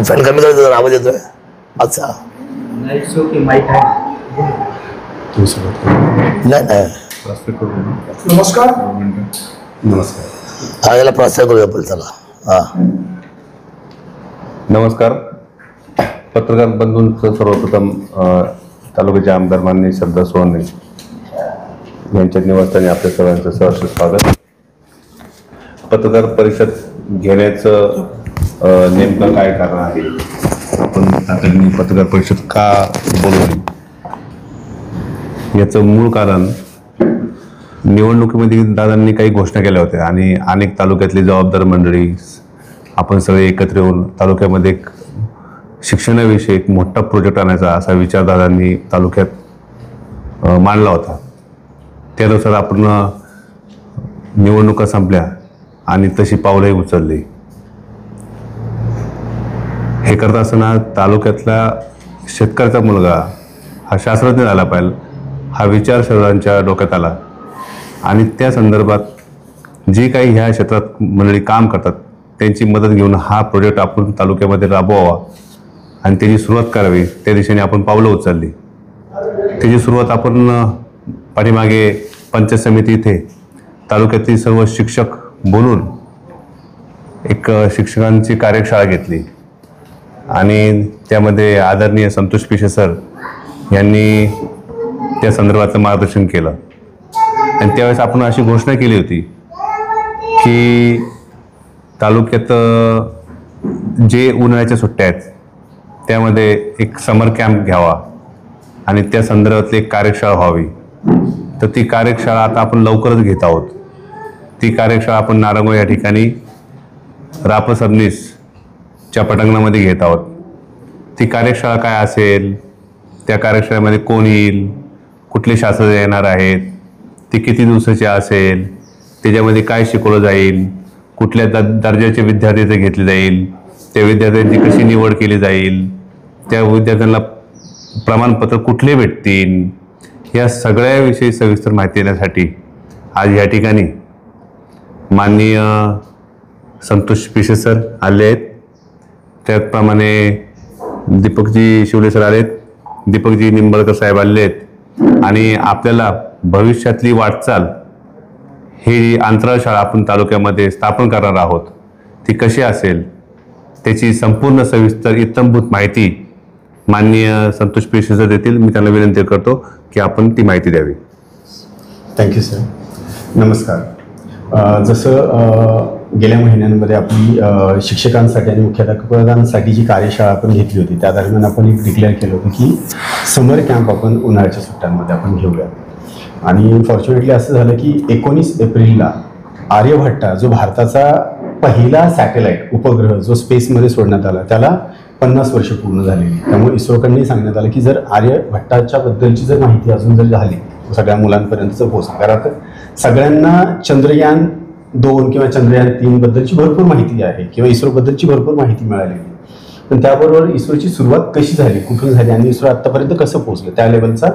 Fan कमी करायचं जरा, आवाज येतोय. अच्छा नाही नाही नमस्कार. हा, याला प्रास्ताविक करूया आपण. चला. हा, नमस्कार. पत्रकार बंधूंचं सर्वप्रथम तालुक्याचे आमदार माननीय श्रद्धा सोनवणे यांच्या निवासस्थानी आपल्या सर्वांचं सहर्ष स्वागत. पत्रकार परिषद घेण्याचं नेमकं काय कारण आहे, आपण तातडीने पत्रकार परिषद का बोलवली, याचं मूळ कारण निवडणुकीमध्ये दादांनी काही घोषणा केल्या होत्या आणि अनेक तालुक्यातली जबाबदार मंडळी आपण सगळे एकत्र येऊन तालुक्यामध्ये एक शिक्षणाविषयी एक मोठा प्रोजेक्ट आणायचा असा विचार दादांनी तालुक्यात मांडला होता. त्यानुसार आपण निवडणुका संपल्या आणि तशी पावलंही उचलली. हे करत असताना तालुक्यातला शेतकऱ्याचा मुलगा हा शास्त्रज्ञ झाला पाहिजे हा विचार सर्वांच्या डोक्यात आला आणि त्या संदर्भात जी काही ह्या क्षेत्रात मंडळी काम करतात त्यांची मदत घेऊन हा प्रोजेक्ट आपण तालुक्यामध्ये राबवावा आणि त्याची सुरुवात करावी, त्या दिशेने आपण पावलं उचलली. त्याची सुरुवात आपण पाठीमागे पंचायत समिती इथे तालुक्यातील सर्व शिक्षक बोलून एक शिक्षकांची कार्यशाळा घेतली आणि त्यामध्ये आदरणीय संतोष पिशे सर यांनी त्या संदर्भाचं मार्गदर्शन केलं. आणि त्यावेळेस आपण अशी घोषणा केली होती की तालुक्यात जे उन्हाळ्याच्या सुट्ट्या आहेत त्यामध्ये एक समर कॅम्प घ्यावा आणि त्या संदर्भातली एक कार्यशाळा व्हावी. तर ती कार्यशाळा आता आपण लवकरच घेत आहोत. ती कार्यशाळा आपण नारंगो या ठिकाणी राप सबनीसच्या पटांगणामध्ये घेत आहोत. ती कार्यशाळा काय असेल, त्या कार्यशाळेमध्ये कोण येईल, कुठले शास्त्रज्ञ येणार आहेत, ती किती दिवसाची असेल, त्याच्यामध्ये काय शिकवलं जाईल, कुठल्या दर्जाचे विद्यार्थी ते घेतले जाईल, त्या विद्यार्थ्यांची कशी निवड केली जाईल, त्या विद्यार्थ्यांना प्रमाणपत्र कुठले भेटतील, या सगळ्याविषयी सविस्तर माहिती देण्यासाठी आज या ठिकाणी माननीय संतोष पिशे सर आले आहेत. त्याचप्रमाणे दीपकजी शिवले सर आलेत, दीपकजी निंबाळकर साहेब आले आहेत आणि आपल्याला भविष्यातली वाटचाल ही अंतराळशाळा आपण तालुक्यामध्ये स्थापन करणार आहोत, ती कशी असेल त्याची संपूर्ण सविस्तर इत्थंभूत माहिती माननीय संतोष पिशे सर देतील. मी त्यांना विनंती करतो की आपण ती माहिती द्यावी. Thank you sir. नमस्कार. जसं गेल्या महिन्यांमध्ये आपली शिक्षकांसाठी आणि मुख्याध्यापकांसाठी जी कार्यशाळा आपण घेतली होती त्या दरम्यान आपण एक डिक्लेअर केलं होतं की समर कॅम्प आपण उन्हाळ्याच्या सुट्ट्यांमध्ये आपण घेऊया. आणि फॉर्च्युनेटली असं झालं की 19 एप्रिलला आर्यभट्टा जो भारताचा पहिला सॅटेलाईट उपग्रह जो स्पेसमध्ये सोडण्यात आला त्याला 50 वर्ष पूर्ण झालेली. त्यामुळे इस्रोकडनंही सांगण्यात आलं की जर आर्यभट्टाच्या बद्दलची जर माहिती अजून जर झाली सगळ्या मुलांपर्यंत जर पोहोचली, कारण सगळ्यांना चंद्रयान 2 किंवा चंद्रयान 3 बद्दलची भरपूर माहिती आहे किंवा इस्रोबद्दलची भरपूर माहिती मिळालेली, पण त्याबरोबर इस्रोची सुरुवात कशी झाली, कुठून झाली आणि इस्रो आत्तापर्यंत कसं पोहोचलं त्या लेवलचा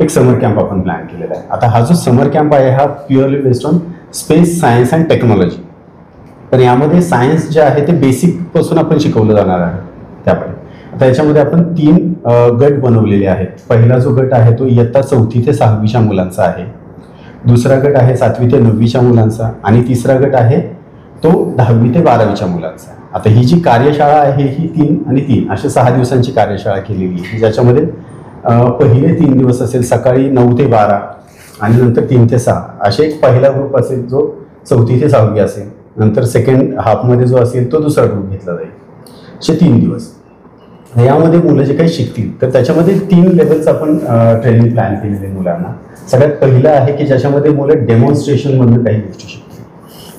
एक समर कॅम्प आपण प्लॅन केलेला आहे. आता हा जो समर कॅम्प आहे हा purely based on space science and technology. पण यामध्ये सायन्स जे आहे ते बेसिकपासून आपण शिकवलं जाणार आहे. त्यामुळे आता याच्यामध्ये आपण 3 गट बनवलेले आहेत. पहिला जो गट आहे तो इयत्ता 4थी ते 6वीच्या मुलांचा आहे, दुसरा गट आहे 7वी ते 9वीच्या मुलांचा आणि तिसरा गट आहे तो 10वी ते 12वीच्या मुलांचा. आता ही जी कार्यशाळा आहे ही 3 आणि 3 अशा 6 दिवसांची कार्यशाळा केलेली आहे, ज्याच्यामध्ये पहिले 3 दिवस असेल सकाळी 9 ते 12 आणि नंतर 3 ते 6 असे एक पहिला ग्रुप असेल जो 4थी ते 6वी असेल, नंतर सेकंड हाफमध्ये जो असेल तो दुसरा ग्रुप घेतला जाईल. असे 3 दिवस यामध्ये मुलं जे काही शिकतील तर त्याच्यामध्ये 3 लेवल्स आपण ट्रेनिंग प्लॅन केलेले मुलांना. सगळ्यात पहिलं आहे की ज्याच्यामध्ये मुलं डेमॉन्स्ट्रेशनमधून काही गोष्टी शिकतील,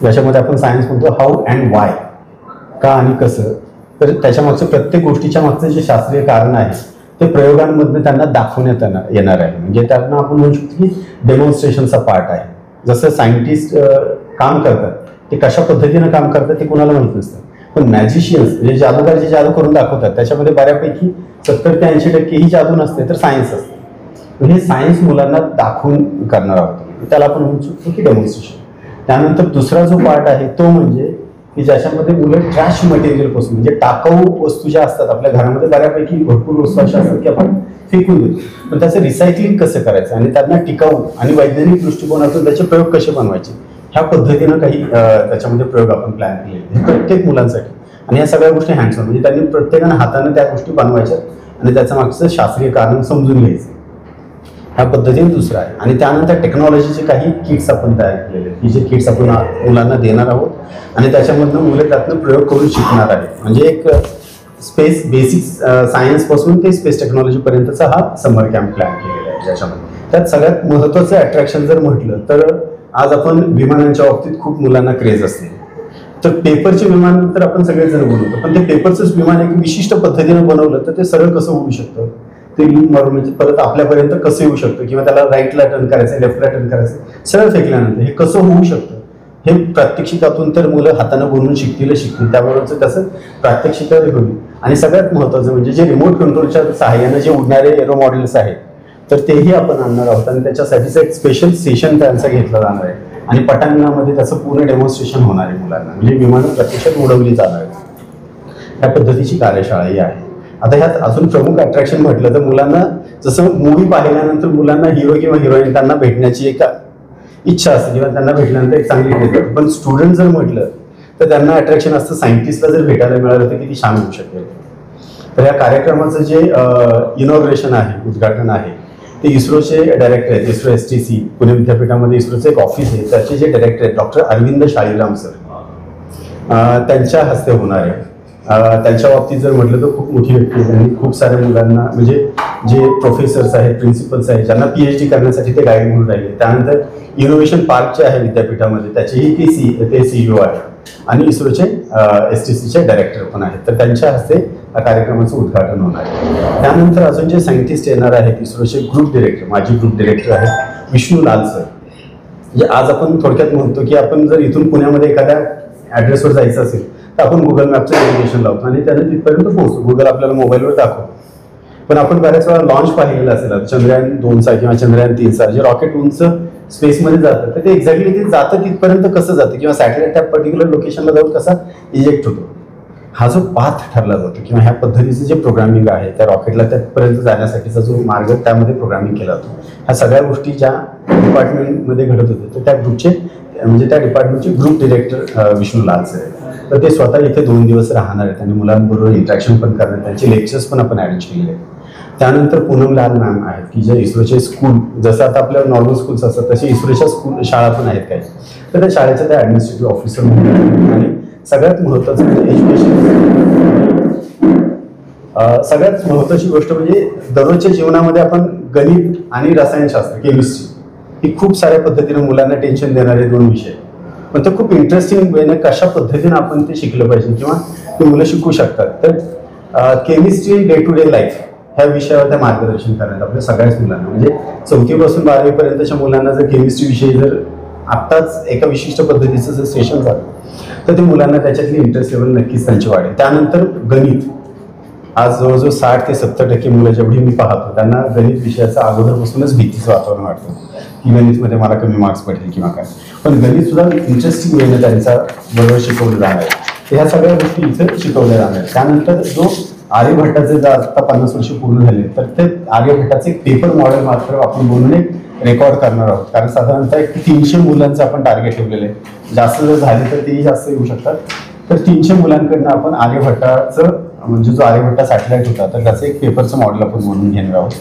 ज्याच्यामध्ये आपण सायन्स म्हणतो हाऊ अँड वाय, का आणि कसं. तर त्याच्यामागचं प्रत्येक गोष्टीच्या मागचं जे शास्त्रीय कारण आहे ते प्रयोगांमधनं त्यांना दाखवण्यात येणार आहे. म्हणजे त्यांना आपण म्हणू शकतो की डेमॉन्स्ट्रेशनचा पार्ट आहे. जसं सायंटिस्ट काम करतात ते कशा पद्धतीनं काम करतात ते कोणाला माहीत नसतं, पण मॅजिशियन्स म्हणजे जादूगार जे जादू करून दाखवतात त्याच्यामध्ये बऱ्यापैकी 70 ते 80% ही जादू नसते तर सायन्स असते. हे सायन्स मुलांना दाखवून करणार आहोत, त्याला आपण म्हणू शकतो की डेमॉन्स्ट्रेशन. त्यानंतर दुसरा जो पार्ट आहे तो म्हणजे की ज्याच्यामध्ये मुलं ट्रॅश मटेरियलपासून म्हणजे टाकाऊ वस्तू ज्या असतात आपल्या घरामध्ये बऱ्यापैकी भरपूर वस्तू अशा असतात की आपण फेकून देतो, पण त्याचं रिसायकलिंग कसं करायचं आणि त्यांना टिकाऊ आणि वैज्ञानिक दृष्टिकोनातून त्याचे प्रयोग कसे बनवायचे ह्या पद्धतीनं काही त्याच्यामध्ये प्रयोग आपण प्लॅन केले प्रत्येक मुलांसाठी. आणि या सगळ्या गोष्टी हँड्स ऑन म्हणजे त्यांनी प्रत्येकानं हाताने त्या गोष्टी बनवायच्या आणि त्याचं मागचं शास्त्रीय कारण समजून घ्यायचं ह्या पद्धतीने दुसरं आहे. आणि त्यानंतर टेक्नॉलॉजीचे काही किट्स आपण तयार केलेले आहेत की जे किट्स आपण मुलांना देणार आहोत आणि त्याच्यामधनं मुलं त्यातनं प्रयोग करून शिकणार आहेत. म्हणजे एक स्पेस बेसिक सायन्सपासून ते स्पेस टेक्नॉलॉजीपर्यंतचा हा समर कॅम्प प्लॅन केलेला आहे. ज्याच्यामध्ये त्यात सगळ्यात महत्त्वाचं अट्रॅक्शन जर म्हटलं तर आज आपण विमानांच्या बाबतीत खूप मुलांना क्रेज असते. तर पेपरचे विमान तर आपण सगळेजण बनवतो, पण ते पेपरचंच विमान एक विशिष्ट पद्धतीनं बनवलं तर ते सरळ कसं होऊ शकतं, ते मारून म्हणजे परत आपल्यापर्यंत कसं येऊ शकतं किंवा त्याला राईटला टर्न करायचं लेफ्टला टर्न करायचं सरळ फेकल्यानंतर हे कसं होऊ शकतं हे प्रात्यक्षिकातून तर मुलं हातानं बनवून शिकतील. त्याबरोबरच कसं प्रात्यक्षिकात होईल. आणि सगळ्यात महत्त्वाचं म्हणजे जे रिमोट कंट्रोलच्या सहाय्यानं जे उडणारे एरो मॉडेल्स आहेत तर तेही आपण आणणार आहोत आणि त्याच्यासाठीचं एक स्पेशल सेशन त्यांचा घेतला जाणार आहे आणि पटांगणामध्ये त्याचं पूर्ण डेमॉन्स्ट्रेशन होणार आहे मुलांना, म्हणजे विमानं प्रत्यक्षात उडवली जाणार आहेत. ह्या पद्धतीची कार्यशाळाही आहे. आता ह्यात अजून प्रमुख अट्रॅक्शन म्हटलं तर मुलांना जसं मूवी पाहिल्यानंतर मुलांना हिरो किंवा हिरोईन त्यांना भेटण्याची एक इच्छा असते किंवा त्यांना भेटल्यानंतर एक चांगली भेट होते, पण स्टुडंट जर म्हटलं तर त्यांना अट्रॅक्शन असतं सायंटिस्टला जर भेटायला मिळालं तर किती छान होऊ शकेल. तर या कार्यक्रमाचं जे इनॉग्रेशन आहे उद्घाटन आहे ते इस्रोचे डायरेक्टर आहेत. इस्रो STC पुणे विद्यापीठामध्ये इस्रोचं एक ऑफिस आहे, त्याचे जे डायरेक्टर आहेत डॉक्टर अरविंद शाळीराम सर त्यांच्या हस्ते होणार आहे. त्यांच्या बाबतीत जर म्हटलं तर खूप मोठी व्यक्ती आहे. त्यांनी खूप साऱ्या मुलांना म्हणजे जे प्रोफेसर्स आहेत प्रिन्सिपल्स आहेत ज्यांना PhD करण्यासाठी ते गाईड म्हणून राहिले. त्यानंतर इनोव्हेशन पार्क जे आहे विद्यापीठामध्ये त्याचेही ते CEO आहेत आणि इस्रोचे STCचे डायरेक्टर पण आहेत. तर त्यांच्या हस्ते या कार्यक्रमाचं उद्घाटन होणार आहे. त्यानंतर अजून जे सायंटिस्ट येणार आहेत इस्रोचे ग्रुप डिरेक्टर माजी ग्रुप डिरेक्टर आहेत विष्णू लाल सर. म्हणजे आज आपण थोडक्यात म्हणतो की आपण जर इथून पुण्यामध्ये एखाद्या ॲड्रेसवर जायचं असेल तर आपण गुगल मॅपचं नेव्हिगेशन लावतो आणि त्याने तिथपर्यंत पोहोचतो, गुगल आपल्याला मोबाईलवर दाखवतो. पण आपण बऱ्याच वेळा लॉन्च पाहिलेलं असेल चंद्रयान 2चा किंवा चंद्रयान 3चा जे रॉकेट उंच स्पेसमध्ये जातं तर ते एक्झॅक्टली ते जातं तिथपर्यंत कसं जातं किंवा सॅटेलाइट त्या पर्टिक्युलर लोकेशनला जाऊन कसा इजेक्ट होतो हा जो पाथ ठरला जातो किंवा ह्या पद्धतीचं जे प्रोग्रामिंग आहे त्या रॉकेटला त्यापर्यंत जाण्यासाठीचा जो मार्ग त्यामध्ये प्रोग्रामिंग केला जातो. ह्या सगळ्या गोष्टी ज्या डिपार्टमेंटमध्ये घडत होते तर त्या ग्रुपचे म्हणजे त्या डिपार्टमेंटचे ग्रुप डिरेक्टर विष्णू लाल सर आहेत. तर ते स्वतः इथे 2 दिवस राहणार आहेत आणि मुलांबरोबर इंटरॅक्शन पण करणार, त्यांचे लेक्चर्स पण आपण अरेंज केलेले आहेत. त्यानंतर पूनम लाल मॅम आहेत की जे इस्रोचे स्कूल जसं आता आपल्या नॉर्मल स्कूल्स असतात तसे इस्रोच्या शाळा पण आहेत काही, तर त्या शाळेच्या त्या ॲडमिनिस्ट्रेटिव्ह ऑफिसर म्हणून आणि सगळ्यात महत्त्वाचं म्हणजे सगळ्यात महत्त्वाची गोष्ट म्हणजे दररोजच्या जीवनामध्ये आपण गणित आणि रसायनशास्त्र केमिस्ट्री ही खूप साऱ्या पद्धतीने मुलांना टेन्शन देणारे 2 विषय, पण ते खूप इंटरेस्टिंग वेने कशा पद्धतीने आपण ते शिकलं पाहिजे किंवा ते मुलं शिकू शकतात. तर chemistry in day to day life ह्या विषयावर त्या मार्गदर्शन करण्यात आपल्या सगळ्याच मुलांना म्हणजे 4वी पासून 12वी पर्यंतच्या मुलांना जर केमिस्ट्री विषयी जर आत्ताच एका विशिष्ट पद्धतीचं जर सेशन झालं तर ते मुलांना त्याच्यातली इंटरेस्ट लेवल नक्कीच त्यांची वाढेल. त्यानंतर गणित आज जवळजवळ 60 ते 70% मुलं जेवढी मी पाहतो त्यांना गणित विषयाचं अगोदरपासूनच भीतीचं वातावरण वाटतं की गणितमध्ये मला कमी मार्क्स पडतील किंवा काय, पण गणित सुद्धा इंटरेस्टिंग वेने त्यांचा बरोबर शिकवलं जाणार आहे. ह्या सगळ्या गोष्टी इथे शिकवल्या जाणार आहेत. त्यानंतर जो आर्यभट्टाचे जर आता 50 वर्ष पूर्ण झाले तर ते आर्यभट्टाचे एक पेपर मॉडेल मात्र आपण बनवून एक रेकॉर्ड करणार आहोत, कारण साधारणतः 300 मुलांचं आपण टार्गेट ठेवलेलं आहे. जास्त जर झाले तर तेही जास्त येऊ शकतात. तर 300 मुलांकडनं आपण आर्यभट्टाचं म्हणजे जो आर्यभट्टा सॅटेलाइट होता तर त्याचं एक पेपरचं मॉडेल आपण बनवून घेणार आहोत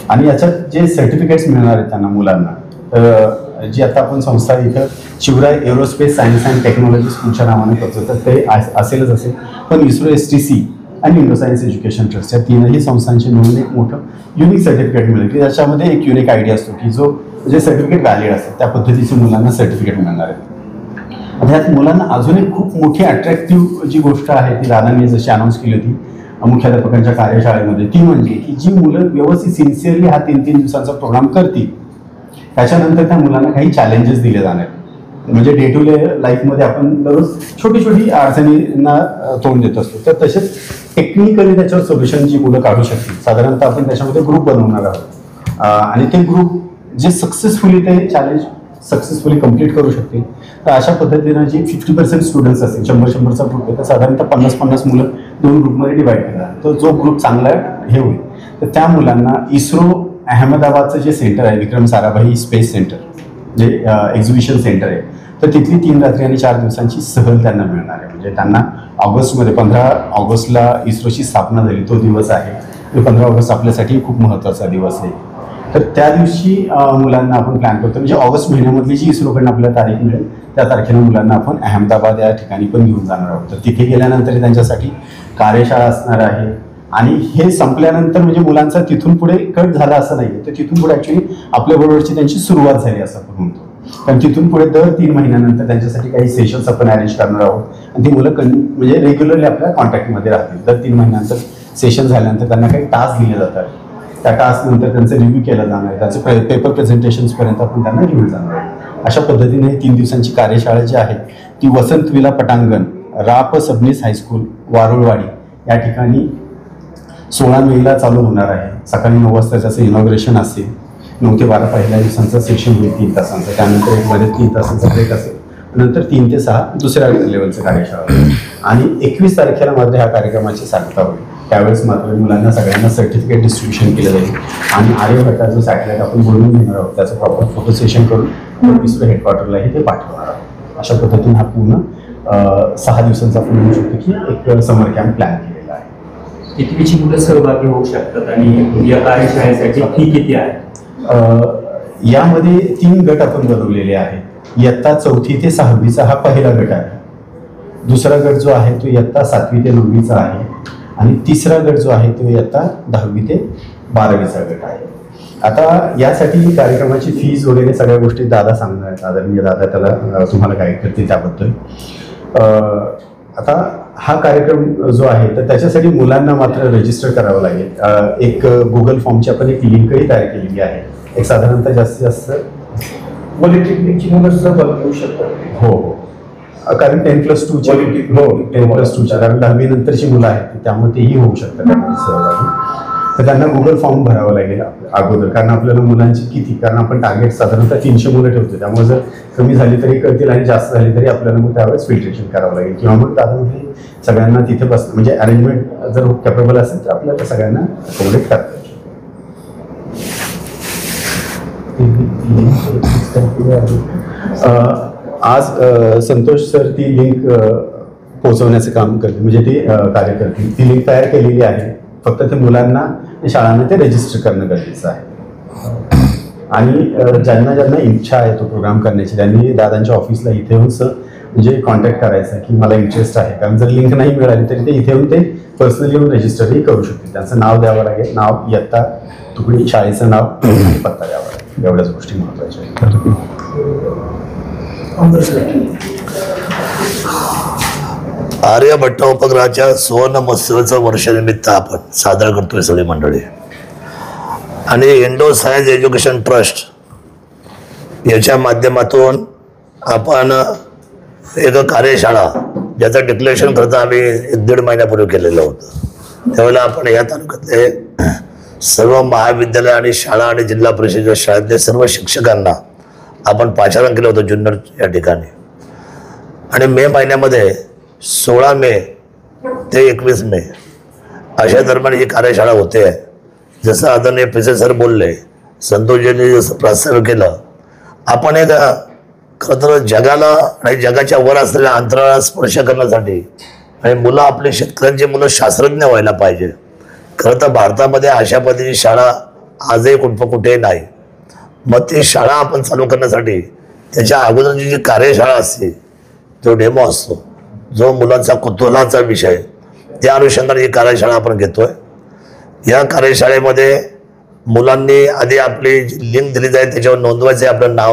आणि याच्यात जे सर्टिफिकेट्स मिळणार आहेत त्यांना मुलांना तर जी आता आपण संस्था इथं Shivray aerospace science and technology स्कूलच्या नावाने करतो तर ते असेलच असेल, पण इस्रो STC आणि इंडो सायन्स एज्युकेशन ट्रस्ट या 3ही संस्थांचे मिळून एक मोठं युनिक सर्टिफिकेट मिळेल की त्याच्यामध्ये एक युनिक आयडिया असतो की जो जे सर्टिफिकेट व्हॅलिड असतात त्या पद्धतीचे मुलांना सर्टिफिकेट मिळणार आहे. ह्यात मुलांना अजून एक खूप मोठी अट्रॅक्टिव्ह जी गोष्ट आहे ती दादांनी जशी अनाऊन्स केली होती मुख्याध्यापकांच्या कार्यशाळेमध्ये ती म्हणजे की जी मुलं व्यवस्थित सिन्सिअरली हा 3-3 दिवसांचा प्रोग्राम करतील त्याच्यानंतर त्या मुलांना काही चॅलेंजेस दिले जाणार. म्हणजे डे टू डे लाईफमध्ये आपण दररोज छोटी छोटी अडचणींना तोंड देत असतो तर तसेच टेक्निकली त्याच्यावर सोल्युशन जी मुलं काढू शकतील. साधारणतः आपण त्याच्यामध्ये ग्रुप बनवणार आहोत आणि ते ग्रुप जे सक्सेसफुली ते चॅलेंज सक्सेसफुली कंप्लीट करू शकतील. तर अशा पद्धतीनं जे 50% स्टुडंट्स असतील, 100-100चा ग्रुप आहे, तर साधारणतः 50-50 मुलं 2 ग्रुपमध्ये डिवाईड केला. तर जो ग्रुप चांगला हे होईल तर त्या मुलांना इस्रो अहमदाबादचं जे सेंटर आहे, विक्रम साराभाई स्पेस सेंटर, जे एक्झिबिशन सेंटर आहे, तर तिथली 3 रात्री आणि 4 दिवसांची सहल त्यांना मिळणार आहे. म्हणजे त्यांना ऑगस्टमध्ये 15 ऑगस्टला इस्रोची स्थापना झाली, तो दिवस आहे. 15 ऑगस्ट आपल्यासाठी खूप महत्त्वाचा दिवस आहे. तर त्या दिवशी मुलांना आपण प्लॅन करतो, म्हणजे ऑगस्ट महिन्यामधली जी इस्रोकडनं आपल्याला तारीख मिळेल त्या तारखेला मुलांना आपण अहमदाबाद या ठिकाणी पण घेऊन जाणार आहोत. तर तिथे गेल्यानंतर त्यांच्यासाठी कार्यशाळा असणार आहे. आणि हे संपल्यानंतर म्हणजे मुलांचा तिथून पुढे कट झाला असं नाही, तर तिथून पुढे ॲक्च्युली आपल्याबरोबरची त्यांची सुरुवात झाली असं आपण म्हणतो. कारण तिथून पुढे दर 3 महिन्यानंतर त्यांच्यासाठी काही सेशन्स आपण अरेंज करणार आहोत आणि ती मुलं म्हणजे रेग्युलरली आपल्या कॉन्टॅक्टमध्ये राहतील. दर 3 महिन्यानंतर सेशन झाल्यानंतर त्यांना काही टास्क दिले जातात. त्या टास्कनंतर त्यांचं रिव्ह्यू केला जाणार आहे, त्याचं पेपर प्रेझेंटेशन्सपर्यंत आपण त्यांना रिव्ह्यू जाणार आहे. अशा पद्धतीने 3 दिवसांची कार्यशाळा जी आहे ती वसंत विला पटांगण, राप सबनीस हायस्कूल, वारुळवाडी या ठिकाणी 16 मेला चालू होणार आहे. सकाळी 9 वाजता त्याचं इनॉग्रेशन असेल. 9 ते 12 पहिल्या दिवसांचं सेशन होईल 3 तासांचं. त्यानंतर एक मध्ये 3 तासांचा ब्रेक असेल. नंतर 3 ते 6 दुसऱ्या लेवलचं कार्यशाळा होईल. आणि 21 तारखेला मात्र ह्या कार्यक्रमाची सांगता होईल. त्यावेळेस मात्र मुलांना सगळ्यांना सर्टिफिकेट डिस्ट्रीब्युशन केलं जाईल आणि आर्यभट्टाचं सॅटेलाईट आपण बोलून घेणार आहोत. त्याचं प्रॉपर फोटो सेशन करून इस्रो हेडक्वार्टरलाही ते पाठवणार आहोत. अशा पद्धतीने हा पूर्ण 6 दिवसांचा आपण म्हणू शकतो की एक समर कॅम्प प्लॅन केलेला आहे. कितवीची मुलं सहभागी होऊ शकतात आणि या कार्यशाळेसाठी फी किती आहे? यामध्ये 3 गट आपण बनवलेले आहेत. इयत्ता 4थी ते 6वीचा हा पहिला गट आहे. दुसरा गट जो आहे तो इयत्ता 7वी ते 9वीचा आहे आणि तिसरा गट जो आहे तो इयत्ता 10वी ते 12वीचा गट आहे. आता यासाठी कार्यक्रमाची फीज वगैरे सगळ्या गोष्टी दादा सांगणार आहेत. आदरणीय दादा त्याला तुम्हाला गाईड करतील त्याबद्दल. आता हा कार्यक्रम जो आहे तर त्याच्यासाठी मुलांना मात्र रजिस्टर करावं लागेल. एक गुगल फॉर्मची आपण एक लिंकही तयार केलेली आहे. एक साधारणतः जास्तीत जास्त पॉलिटेक्निकची मुलं सहभाग घेऊ शकतात. हो, कारण 10+2 हो 10+2 कारण 10वी नंतरची मुलं आहेत त्यामुळे तेही होऊ शकतात त्यामध्ये सहभागी. तर त्यांना गुगल फॉर्म भरावा लागेल अगोदर, कारण आपल्याला मुलांची किती, कारण आपण टार्गेट साधारणतः 300 मुलं ठेवतो. त्यामुळे जर कमी झाली तरी करतील आणि जास्त झाली तरी आपल्याला मग त्यावेळेस फिल्ट्रेशन करावं लागेल. किंवा मग त्यामध्ये सगळ्यांना तिथे बसणं म्हणजे अरेंजमेंट जर कॅपेबल असेल तर आपल्याला सगळ्यांना अकोमोडेट करता येईल. आज संतोष सर ती लिंक पोहोचवण्याचं काम करते, म्हणजे ते कार्य करतील. ती लिंक तयार केलेली आहे. फक्त ते मुलांना शाळांना ते रजिस्टर करणं गरजेचं आहे. आणि ज्यांना ज्यांना इच्छा आहे तो प्रोग्राम करण्याची त्यांनी दादांच्या ऑफिसला इथे येऊन म्हणजे कॉन्टॅक्ट करायचा की मला इंटरेस्ट आहे. कारण जर लिंक नाही मिळाली तरी ते इथे येऊन ते पर्सनली येऊन रजिस्टरही करू शकतील. त्यांचं नाव द्यावं लागेल, नाव, इयत्ता, तुकडी, शाळेचं नाव आणि पत्ता द्यावा लागेल. एवढ्याच गोष्टी महत्त्वाच्या आहेत. आर्यभट्ट उपग्रहाच्या सुवर्ण महोत्सवाचं वर्षनिमित्त आपण साजरा करतोय सगळी मंडळी. आणि इंडो सायन्स एज्युकेशन ट्रस्ट याच्या माध्यमातून आपण एक कार्यशाळा ज्याचं डिक्लेरेशन करता आम्ही 1-1.5 महिन्यापूर्वी केलेलं होतं. त्यावेळेला आपण या तालुक्यातले सर्व महाविद्यालय आणि शाळा आणि जिल्हा परिषदेच्या शाळेतले सर्व शिक्षकांना आपण पाचारण केलं होतं जुन्नर या ठिकाणी. आणि मे महिन्यामध्ये 16 मे ते 21 मे अशा दरम्यान ही कार्यशाळा होते. जसं आदरणीय पिसे सर बोलले, संतोषजींनी जसं प्रास्ताविक केलं, आपण एक खरं तर जगाला आणि जगाच्या वर असलेल्या अंतराळाला स्पर्श करण्यासाठी आणि मुलं आपले शेतकऱ्यांची मुलं शास्त्रज्ञ व्हायला पाहिजे. खरं तर भारतामध्ये अशा पद्धतीची शाळा आजही कुठेही नाही. मग ती शाळा आपण चालू करण्यासाठी त्याच्या अगोदरची जी कार्यशाळा असते, जो डेमो असतो, जो मुलांचा कुतूहलाचा विषय, त्या अनुषंगाने ही कार्यशाळा आपण घेतोय. या कार्यशाळेमध्ये मुलांनी आधी आपली लिंक दिली जाईल त्याच्यावर नोंदवायचं आहे आपलं नाव.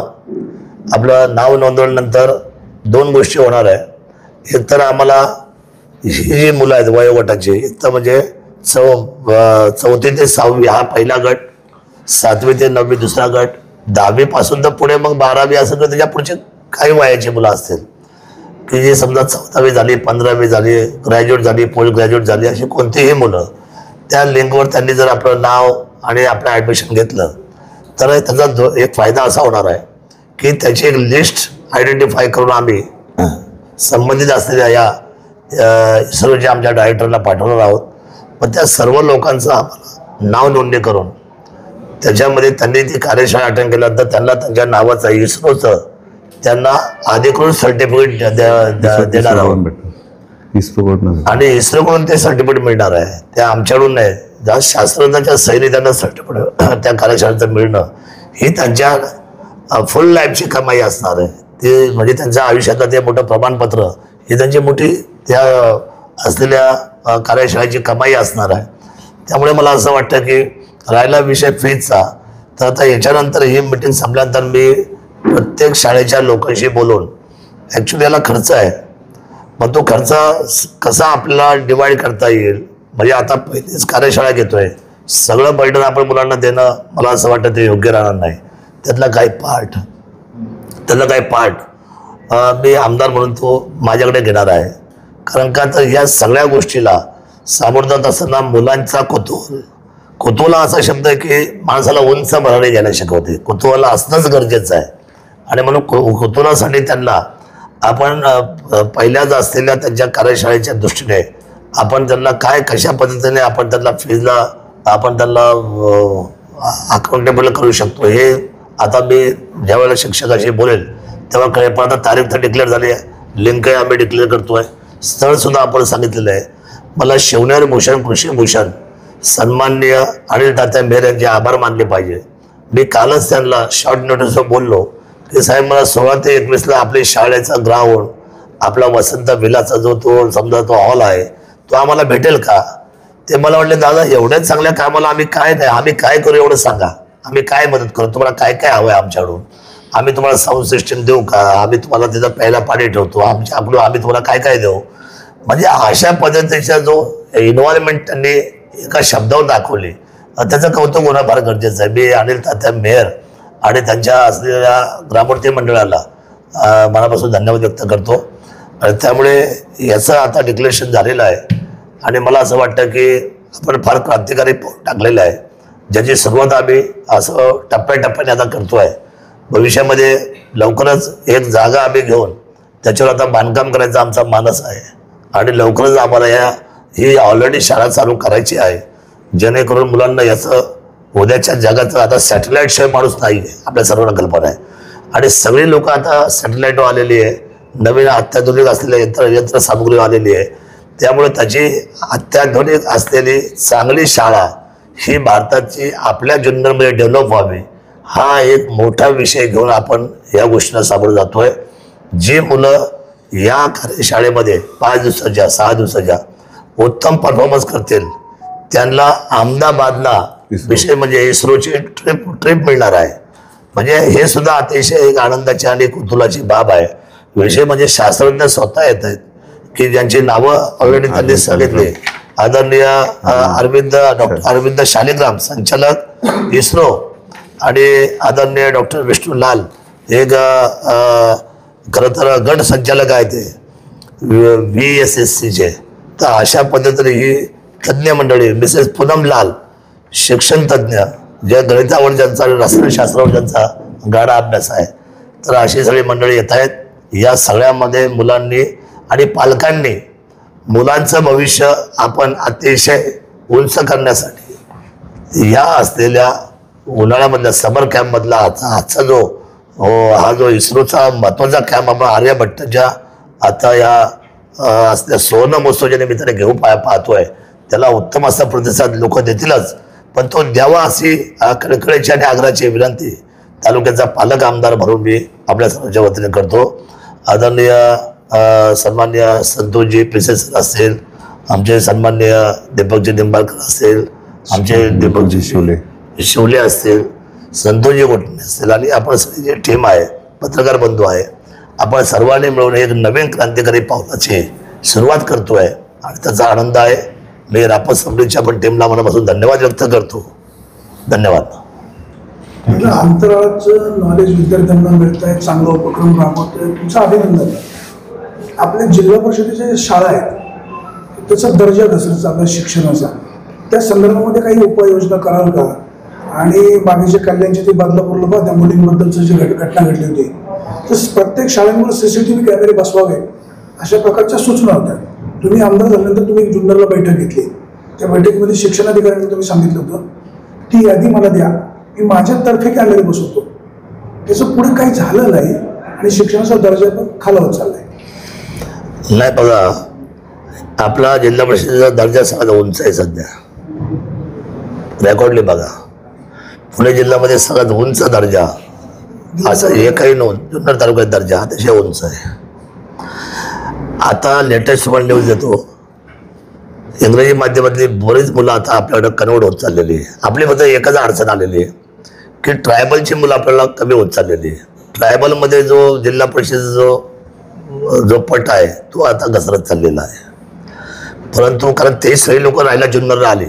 आपलं नाव नोंदवल्यानंतर 2 गोष्टी होणार आहे. एक तर आम्हाला ही जी मुलं आहेत वयोगटाची, एक तर म्हणजे 4थी ते 6वी हा पहिला गट, 7वी ते 9वी दुसरा गट, 10वी पासून तर पुढे मग 12वी असं तर त्याच्या पुढचे काही वयाची मुलं असतील की जी समजा 14वी झाली, 15वी झाली, ग्रॅज्युएट झाली, पोस्ट ग्रॅज्युएट झाली, अशी कोणतीही मुलं त्या लिंकवर त्यांनी जर आपलं नाव आणि आपलं ॲडमिशन घेतलं तर त्याचा एक फायदा असा होणार आहे की त्याची एक लिस्ट आयडेंटिफाय करून आम्ही संबंधित असलेल्या या सर्व जे आमच्या डायरेक्टरला पाठवणार आहोत. पण त्या सर्व लोकांचं आम्हाला नाव नोंदणी करून त्याच्यामध्ये त्यांनी ती कार्यशाळा अटेंड केल्यानंतर त्यांना त्यांच्या नावाचं इस्रोचं त्यांना अधिकृत सर्टिफिकेट देणार आहोत. आणि इस्रोकडून ते सर्टिफिकेट मिळणार आहे. ते आमच्याकडून नाही, ज्या शास्त्रज्ञांच्या सैनी त्यांना सर्टिफिकेट त्या कार्यशाळेचं मिळणं ही त्यांच्या फुल लाईफची कमाई असणार आहे. ते म्हणजे त्यांच्या आयुष्यातलं ते मोठं प्रमाणपत्र ही त्यांची मोठी त्या असलेल्या कार्यशाळेची कमाई असणार आहे. त्यामुळे मला असं वाटतं की राहिला विषय फीजचा, तर आता याच्यानंतर ही मिटिंग संपल्यानंतर मी प्रत्येक शाळेच्या लोकांशी बोलून ॲक्च्युली याला खर्च आहे, मग तो खर्च कसा आपल्याला डिवाईड करता येईल. म्हणजे आता पहिलीच कार्यशाळा घेतोय, सगळं बर्डन आपण मुलांना देणं मला असं वाटतं ते योग्य राहणार नाही. त्यातला काही पार्ट मी आमदार म्हणून तो माझ्याकडे घेणार आहे. कारण का तर या सगळ्या गोष्टीला सामोरं जात असताना मुलांचा कुतूहल असा शब्द आहे की माणसाला उंच भरारी घ्यायला शिकवते. कुतूहल असणंच गरजेचं आहे. आणि म्हणून कुतूहलासाठी त्यांना आपण पहिल्याच असलेल्या त्यांच्या कार्यशाळेच्या दृष्टीने आपण त्यांना कशा पद्धतीने आपण त्यांना फीजला आपण त्यांना अकाउंटेबल करू शकतो हे आता मी ज्यावेळेला शिक्षकाशी बोलेल तेव्हा कळेल. पण आता तारीख तर डिक्लेअर झाली आहे, लिंकही आम्ही डिक्लेअर करतोय, स्थळसुद्धा आपण सांगितलेलं आहे. मला शिवनेरी भूषण कृषीभूषण सन्माननीय अनिल तात्या मेहर यांचे आभार मानले पाहिजे. मी कालच त्यांना शॉर्ट नोटीसवर बोललो की साहेब मला 16 ते 21 आपली शाळेचा ग्राउंड आपला वसंत विलाचा जो तो समजा तो हॉल आहे तो आम्हाला भेटेल का. ते मला म्हटले दादा एवढ्याच चांगल्या कामाला आम्ही काय करू एवढं सांगा, आम्ही काय मदत करू, तुम्हाला काय हवं आहे आमच्याकडून, आम्ही तुम्हाला साऊंड सिस्टीम देऊ का, आम्ही तुम्हाला तिथं प्यायला पाणी ठेवतो, आमच्याकडून आम्ही तुम्हाला काय देऊ. म्हणजे अशा पद्धतीचा जो इन्व्हॉल्वमेंट त्यांनी एका शब्दावर दाखवली त्याचं कौतुक होणं फार गरजेचं आहे. मी अनिल तात्या मेहर आणि त्यांच्या असलेल्या ग्रामोत्सव मंडळाला मनापासून धन्यवाद व्यक्त करतो. आणि त्यामुळे याचं आता डिक्लेरेशन झालेलं आहे आणि मला असं वाटतं की आपण फार क्रांतिकारी पाऊल टाकलेलं आहे, ज्याची सुरुवात आम्ही असं टप्प्याटप्प्याने आता करतोय. भविष्यामध्ये लवकरच एक जागा आम्ही घेऊन त्याच्यावर आता बांधकाम करायचा आमचा मानस आहे आणि लवकरच आम्हाला ही ऑलरेडी शाळा चालू करायची आहे, जेणेकरून मुलांना याचं उद्याच्या जगाचं आता सॅटेलाईट शिवाय माणूस नाही आहे आपल्या सर्वांना कल्पना आहे. आणि सगळी लोक आता सॅटेलाईटवर आलेली आहे, नवीन अत्याधुनिक असलेल्या यंत्रसामुग्री आलेली आहे. त्यामुळे त्याची अत्याधुनिक असलेली चांगली शाळा ही भारताची आपल्या जुन्नरमध्ये डेव्हलप व्हावी हा एक मोठा विषय घेऊन आपण या गोष्टीला सामोरं जातोय. जी मुलं या कार्यशाळेमध्ये 5 दिवसाच्या 6 दिवसाच्या उत्तम परफॉर्मन्स करतील त्यांना अहमदाबादला विषय म्हणजे इस्रोची ट्रिप मिळणार आहे. म्हणजे हे सुद्धा अतिशय एक आनंदाची आणि कुतूहलाची बाब आहे. विषय म्हणजे शास्त्रज्ञ स्वतः येत आहेत की ज्यांची नावं ऑलरेडी त्यांनी सांगितली. आदरणीय डॉक्टर अरविंद शालिग्राम संचालक इस्रो आणि आदरणीय डॉक्टर विष्णू लाल एक खरं तर गट संचालक आहे ते VSSCचे. तर अशा पद्धतीने ही तज्ज्ञ मंडळी मिसेस पूनम लाल शिक्षण तज्ज्ञ ज्या गणितावर ज्यांचा रसायनशास्त्रावर ज्यांचा गाढा अभ्यास आहे, तर अशी सगळी मंडळी येत आहेत. या सगळ्यामध्ये मुलांनी आणि पालकांनी मुलांचं भविष्य आपण अतिशय उंच करण्यासाठी या असलेल्या उन्हाळ्यामधल्या समर कॅम्पमधला आजचा जो इस्रोचा महत्त्वाचा कॅम्प आपण आर्यभट्टच्या आता या असल्या सुवर्ण महोत्सवाच्या निमित्ताने घेऊन पाहतोय, त्याला उत्तम असा प्रतिसाद लोक देतीलच, पण तो द्यावा अशी कळकळीची आणि आग्रहाची विनंती तालुक्याचा पालक आमदार म्हणून मी आपल्या सर्वांच्या वतीने करतो. आदरणीय सन्मान्य संतोषजी पिसेसर असतील, आमचे सन्मान्य दीपकजी निंबाळकर असतील, आमचे दीपकजी शिवले असतील, संतोषजी गोटणे असतील आणि आपण सगळी जी टीम आहे, पत्रकार बंधू आहे, आपण सर्वांनी मिळून एक नवीन क्रांतिकारी पावलाची सुरुवात करतोय आणि त्याचा आनंद आहे. मी रापत समृद्धीच्या पण टीमला मनापासून धन्यवाद व्यक्त करतो. धन्यवाद. अंतराळाचं नॉलेज विद्यार्थ्यांना मिळत आहे, चांगला उपक्रम राबवतोय, तुमचं अभिनंदन. आपल्या जिल्हा परिषदेच्या शाळा आहेत त्याचा दर्जा घसरत चालला शिक्षणाचा, त्या संदर्भामध्ये काही उपाययोजना कराल का आणि मागे जे कल्याणची ती बदलापूरला बघ त्या मुलींबद्दलचं जी घटना घडली होती, तर प्रत्येक शाळांवर CCTV कॅमेरे बसवावे अशा प्रकारच्या सूचना होत्या. तुम्ही आमदार झाल्यानंतर तुम्ही जुन्नरला बैठक घेतली. त्या बैठकीमध्ये शिक्षणाधिकाऱ्यांना तुम्ही सांगितलं होतं ती यादी मला द्या, मी माझ्यातर्फे कॅमेरे बसवतो. त्याचं पुढे काही झालं नाही आणि शिक्षणाचा दर्जा पण खालावत चाललाय. नाही बघा, आपला जिल्हा परिषदेचा दर्जा सगळ्यात उंच आहे सध्या. रेकॉर्डली बघा, पुणे जिल्ह्यामध्ये सगळ्यात उंच दर्जा असं एकही नोंद जुन्नर तालुक्यात दर्जा अतिशय उंच आहे. आता लेटेस्ट वन न्यूज देतो, इंग्रजी माध्यमातली बरीच मुलं आता आपल्याकडे कन्वर्ट होत चाललेली आहे. आपली फक्त एकच अडचण आलेली आहे की ट्रायबलची मुलं आपल्याला कमी होत चाललेली आहे. ट्रायबलमध्ये जो जिल्हा परिषदेचा जो पट आहे तो आता घसरत चाललेला आहे. परंतु कारण ते सगळे लोक राहायला जुन्नरला आले,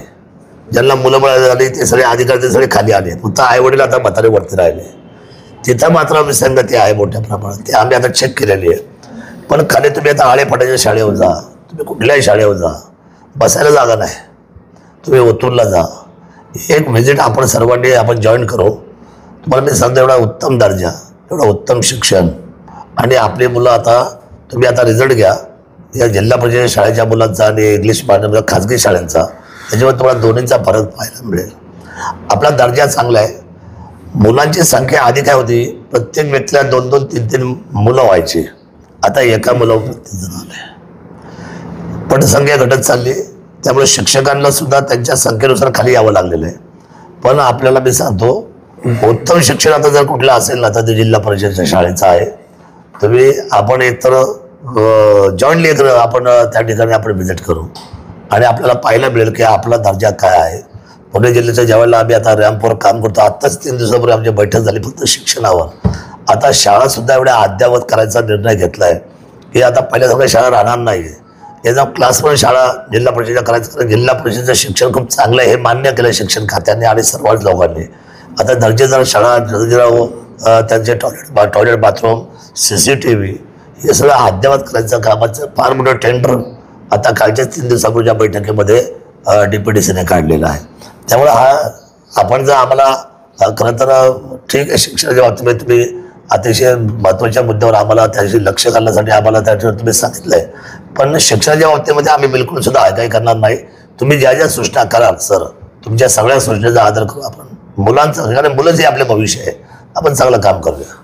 ज्यांना मुलं बाळ झाली ते सगळे अधिकारी ते सगळे खाली आले. फक्त आईवडील आता म्हातारेवरती राहिले. तिथं मात्र विसंगती आहे मोठ्या प्रमाणात, ते आम्ही आता चेक केलेली आहे. पण खाली तुम्ही आता आळेफाट्याच्या शाळेवर जा, तुम्ही कुठल्याही शाळेवर जा, बसायला जागा नाही. तुम्ही ओतूरला जा, एक व्हिजिट आपण सर्वांनी आपण जॉईन करू. तुम्हाला मी सांगतो एवढा उत्तम दर्जा, एवढं उत्तम शिक्षण आणि आपली मुलं आता तुम्ही आता रिझल्ट घ्या या जिल्हा परिषद शाळेच्या मुलांचा आणि इंग्लिश माध्यम खाजगी शाळांचा, त्याच्यावर तुम्हाला दोन्हींचा फरक पाहायला मिळेल. आपला दर्जा चांगला आहे. मुलांची संख्या आधी काय होती, प्रत्येक व्यक्तीला 2-2, 3-3 मुलं व्हायची. आता एका मुलावर 3 जण आले. पटसंख्या घटत चालली, त्यामुळे शिक्षकांना सुद्धा त्यांच्या संख्येनुसार खाली यावं लागलेलं आहे. पण आपल्याला मी सांगतो, उत्तम शिक्षण आता जर कुठलं असेल ना तर ते जिल्हा परिषदेच्या शाळेचं आहे. तुम्ही आपण एकतर जॉईंटली आपण त्या ठिकाणी आपण व्हिजिट करू आणि आपल्याला पाहायला मिळेल की आपला दर्जा काय आहे. पुणे जिल्ह्याच्या ज्यावेळेला आम्ही आता रॅम्पवर काम करतो, आत्ताच 3 दिवसापूर्वी आमची बैठक झाली फक्त शिक्षणावर. आता शाळासुद्धा एवढ्या अद्ययावत करायचा निर्णय घेतला आहे की आता पहिल्यासारख्या शाळा राहणार नाही. याचा क्लास 1 शाळा जिल्हा परिषदेच्या करायचं, कारण जिल्हा परिषदेचं शिक्षण खूप चांगलं आहे हे मान्य केलं शिक्षण खात्याने आणि सर्वच लोकांनी. आता दर्जेदार शाळा, त्यांचे टॉयलेट बाथरूम, CCTV हे सगळं अद्ययावत करायचं कामाचं फार मोठं टेंडर आता कालच्या 3 दिवसापूर्वीच्या बैठकीमध्ये DPDCने काढलेला आहे. त्यामुळे आपण जर आम्हाला खरं तर ठीक आहे, शिक्षणाच्या बाबतीमध्ये तुम्ही अतिशय महत्त्वाच्या मुद्द्यावर आम्हाला त्याशी लक्ष घालण्यासाठी आम्हाला त्याच्यावर तुम्ही सांगितलं आहे. पण शिक्षणाच्या बाबतीमध्ये आम्ही बिलकुल सुद्धा काही करणार नाही. तुम्ही ज्या ज्या सूचना कराल सर, तुमच्या सगळ्या सूचनेचा आदर करू आपण. मुलांचं, कारण मुलंच हे आपले भविष्य आहे, आपण चांगलं काम करूया.